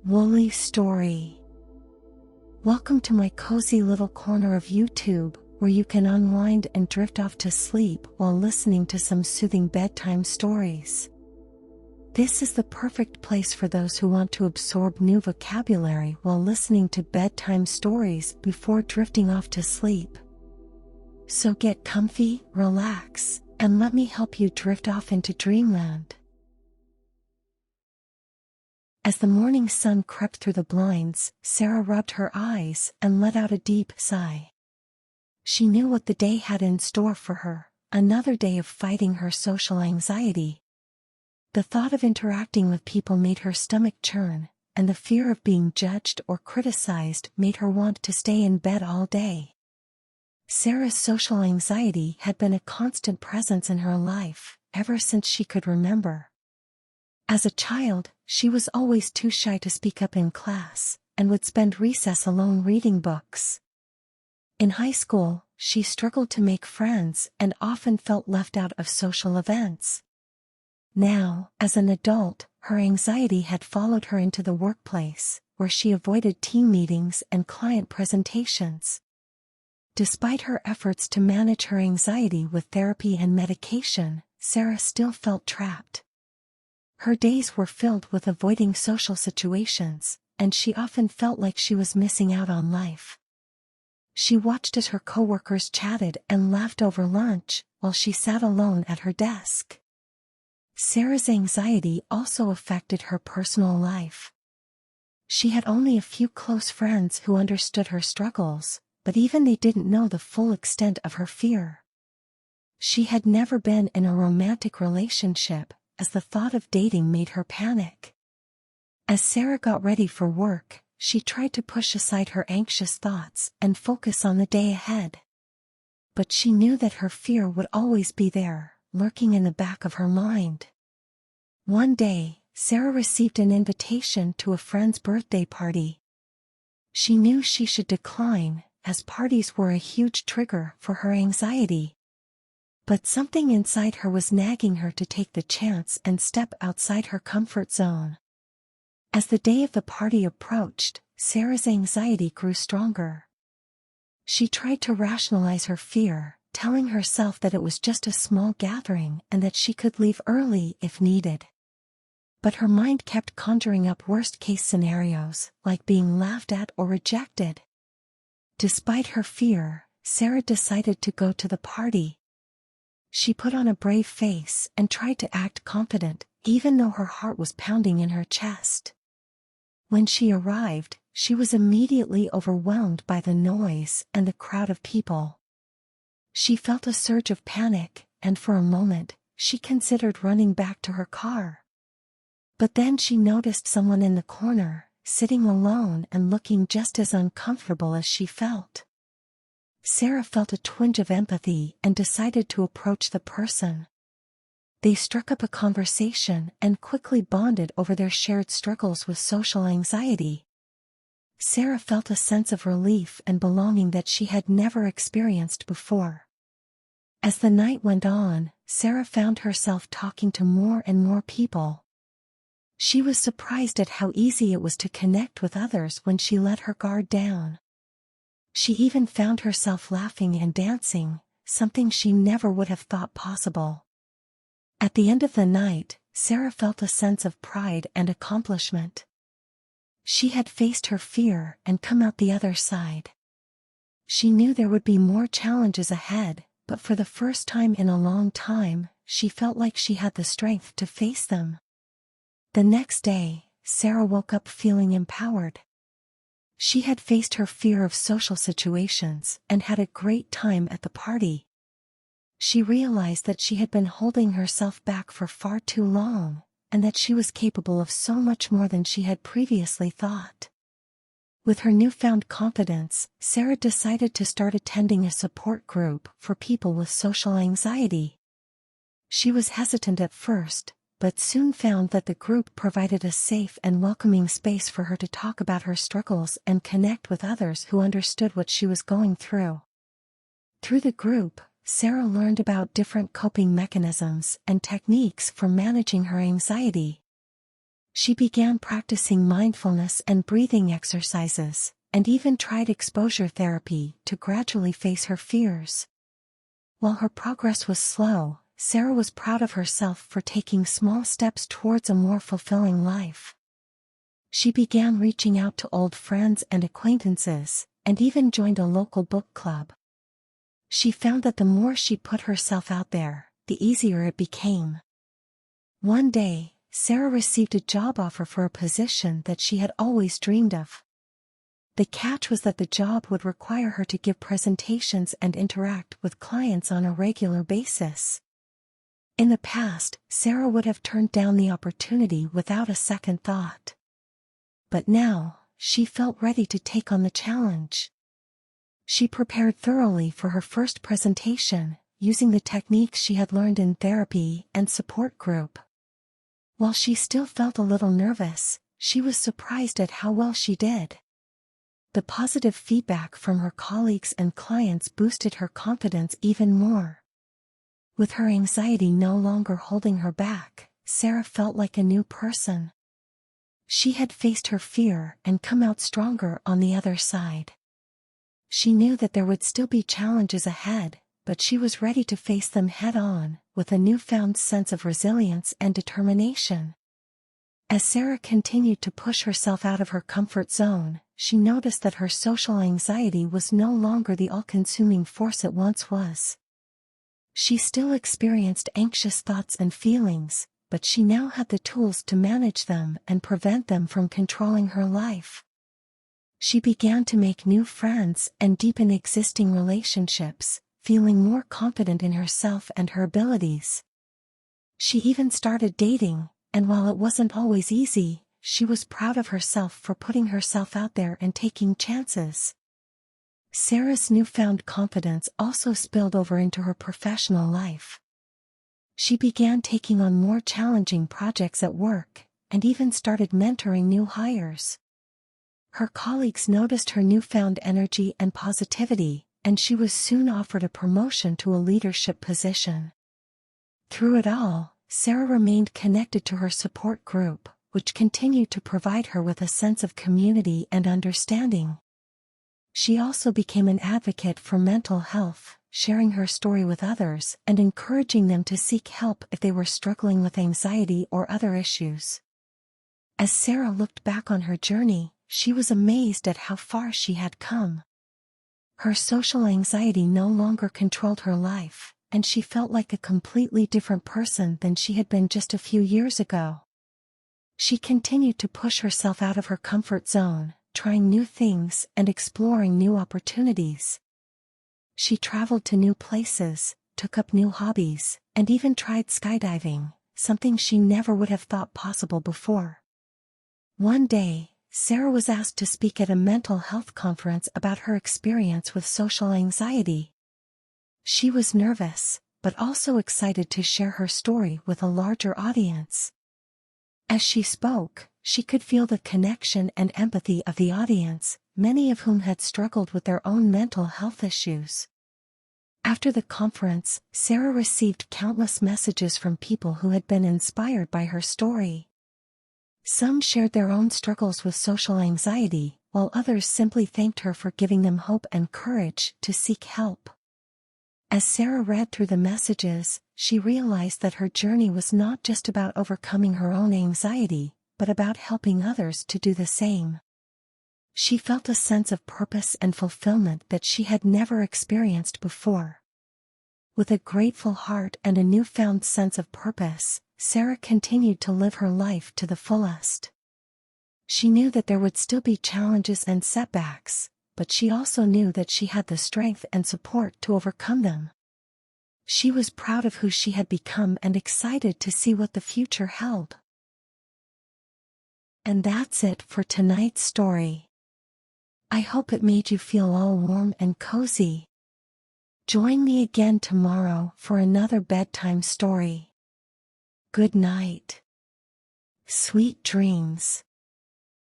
Woolly Story. Welcome to my cozy little corner of YouTube, where you can unwind and drift off to sleep while listening to some soothing bedtime stories. This is the perfect place for those who want to absorb new vocabulary while listening to bedtime stories before drifting off to sleep. So get comfy, relax, and let me help you drift off into dreamland. As the morning sun crept through the blinds, Sarah rubbed her eyes and let out a deep sigh. She knew what the day had in store for her, another day of fighting her social anxiety. The thought of interacting with people made her stomach churn, and the fear of being judged or criticized made her want to stay in bed all day. Sarah's social anxiety had been a constant presence in her life, ever since she could remember. As a child, she was always too shy to speak up in class, and would spend recess alone reading books. In high school, she struggled to make friends and often felt left out of social events. Now, as an adult, her anxiety had followed her into the workplace, where she avoided team meetings and client presentations. Despite her efforts to manage her anxiety with therapy and medication, Sarah still felt trapped. Her days were filled with avoiding social situations, and she often felt like she was missing out on life. She watched as her coworkers chatted and laughed over lunch, while she sat alone at her desk. Sarah's anxiety also affected her personal life. She had only a few close friends who understood her struggles, but even they didn't know the full extent of her fear. She had never been in a romantic relationship, as the thought of dating made her panic. As Sarah got ready for work, she tried to push aside her anxious thoughts and focus on the day ahead. But she knew that her fear would always be there, lurking in the back of her mind. One day, Sarah received an invitation to a friend's birthday party. She knew she should decline, as parties were a huge trigger for her anxiety. But something inside her was nagging her to take the chance and step outside her comfort zone. As the day of the party approached, Sarah's anxiety grew stronger. She tried to rationalize her fear, telling herself that it was just a small gathering and that she could leave early if needed. But her mind kept conjuring up worst-case scenarios, like being laughed at or rejected. Despite her fear, Sarah decided to go to the party. She put on a brave face and tried to act confident, even though her heart was pounding in her chest. When she arrived, she was immediately overwhelmed by the noise and the crowd of people. She felt a surge of panic, and for a moment, she considered running back to her car. But then she noticed someone in the corner, sitting alone and looking just as uncomfortable as she felt. Sarah felt a twinge of empathy and decided to approach the person. They struck up a conversation and quickly bonded over their shared struggles with social anxiety. Sarah felt a sense of relief and belonging that she had never experienced before. As the night went on, Sarah found herself talking to more and more people. She was surprised at how easy it was to connect with others when she let her guard down. She even found herself laughing and dancing, something she never would have thought possible. At the end of the night, Sarah felt a sense of pride and accomplishment. She had faced her fear and come out the other side. She knew there would be more challenges ahead, but for the first time in a long time, she felt like she had the strength to face them. The next day, Sarah woke up feeling empowered. She had faced her fear of social situations and had a great time at the party. She realized that she had been holding herself back for far too long, and that she was capable of so much more than she had previously thought. With her newfound confidence, Sarah decided to start attending a support group for people with social anxiety. She was hesitant at first, but soon found that the group provided a safe and welcoming space for her to talk about her struggles and connect with others who understood what she was going through. Through the group, Sarah learned about different coping mechanisms and techniques for managing her anxiety. She began practicing mindfulness and breathing exercises, and even tried exposure therapy to gradually face her fears. While her progress was slow, Sarah was proud of herself for taking small steps towards a more fulfilling life. She began reaching out to old friends and acquaintances, and even joined a local book club. She found that the more she put herself out there, the easier it became. One day, Sarah received a job offer for a position that she had always dreamed of. The catch was that the job would require her to give presentations and interact with clients on a regular basis. In the past, Sarah would have turned down the opportunity without a second thought. But now, she felt ready to take on the challenge. She prepared thoroughly for her first presentation, using the techniques she had learned in therapy and support group. While she still felt a little nervous, she was surprised at how well she did. The positive feedback from her colleagues and clients boosted her confidence even more. With her anxiety no longer holding her back, Sarah felt like a new person. She had faced her fear and come out stronger on the other side. She knew that there would still be challenges ahead, but she was ready to face them head-on, with a newfound sense of resilience and determination. As Sarah continued to push herself out of her comfort zone, she noticed that her social anxiety was no longer the all-consuming force it once was. She still experienced anxious thoughts and feelings, but she now had the tools to manage them and prevent them from controlling her life. She began to make new friends and deepen existing relationships, feeling more confident in herself and her abilities. She even started dating, and while it wasn't always easy, she was proud of herself for putting herself out there and taking chances. Sarah's newfound confidence also spilled over into her professional life. She began taking on more challenging projects at work, and even started mentoring new hires. Her colleagues noticed her newfound energy and positivity, and she was soon offered a promotion to a leadership position. Through it all, Sarah remained connected to her support group, which continued to provide her with a sense of community and understanding. She also became an advocate for mental health, sharing her story with others and encouraging them to seek help if they were struggling with anxiety or other issues. As Sarah looked back on her journey, she was amazed at how far she had come. Her social anxiety no longer controlled her life, and she felt like a completely different person than she had been just a few years ago. She continued to push herself out of her comfort zone, trying new things and exploring new opportunities. She traveled to new places, took up new hobbies, and even tried skydiving, something she never would have thought possible before. One day, Sarah was asked to speak at a mental health conference about her experience with social anxiety. She was nervous, but also excited to share her story with a larger audience. As she spoke, she could feel the connection and empathy of the audience, many of whom had struggled with their own mental health issues. After the conference, Sarah received countless messages from people who had been inspired by her story. Some shared their own struggles with social anxiety, while others simply thanked her for giving them hope and courage to seek help. As Sarah read through the messages, she realized that her journey was not just about overcoming her own anxiety, but about helping others to do the same. She felt a sense of purpose and fulfillment that she had never experienced before. With a grateful heart and a newfound sense of purpose, Sarah continued to live her life to the fullest. She knew that there would still be challenges and setbacks, but she also knew that she had the strength and support to overcome them. She was proud of who she had become and excited to see what the future held. And that's it for tonight's story. I hope it made you feel all warm and cozy. Join me again tomorrow for another bedtime story. Good night. Sweet dreams.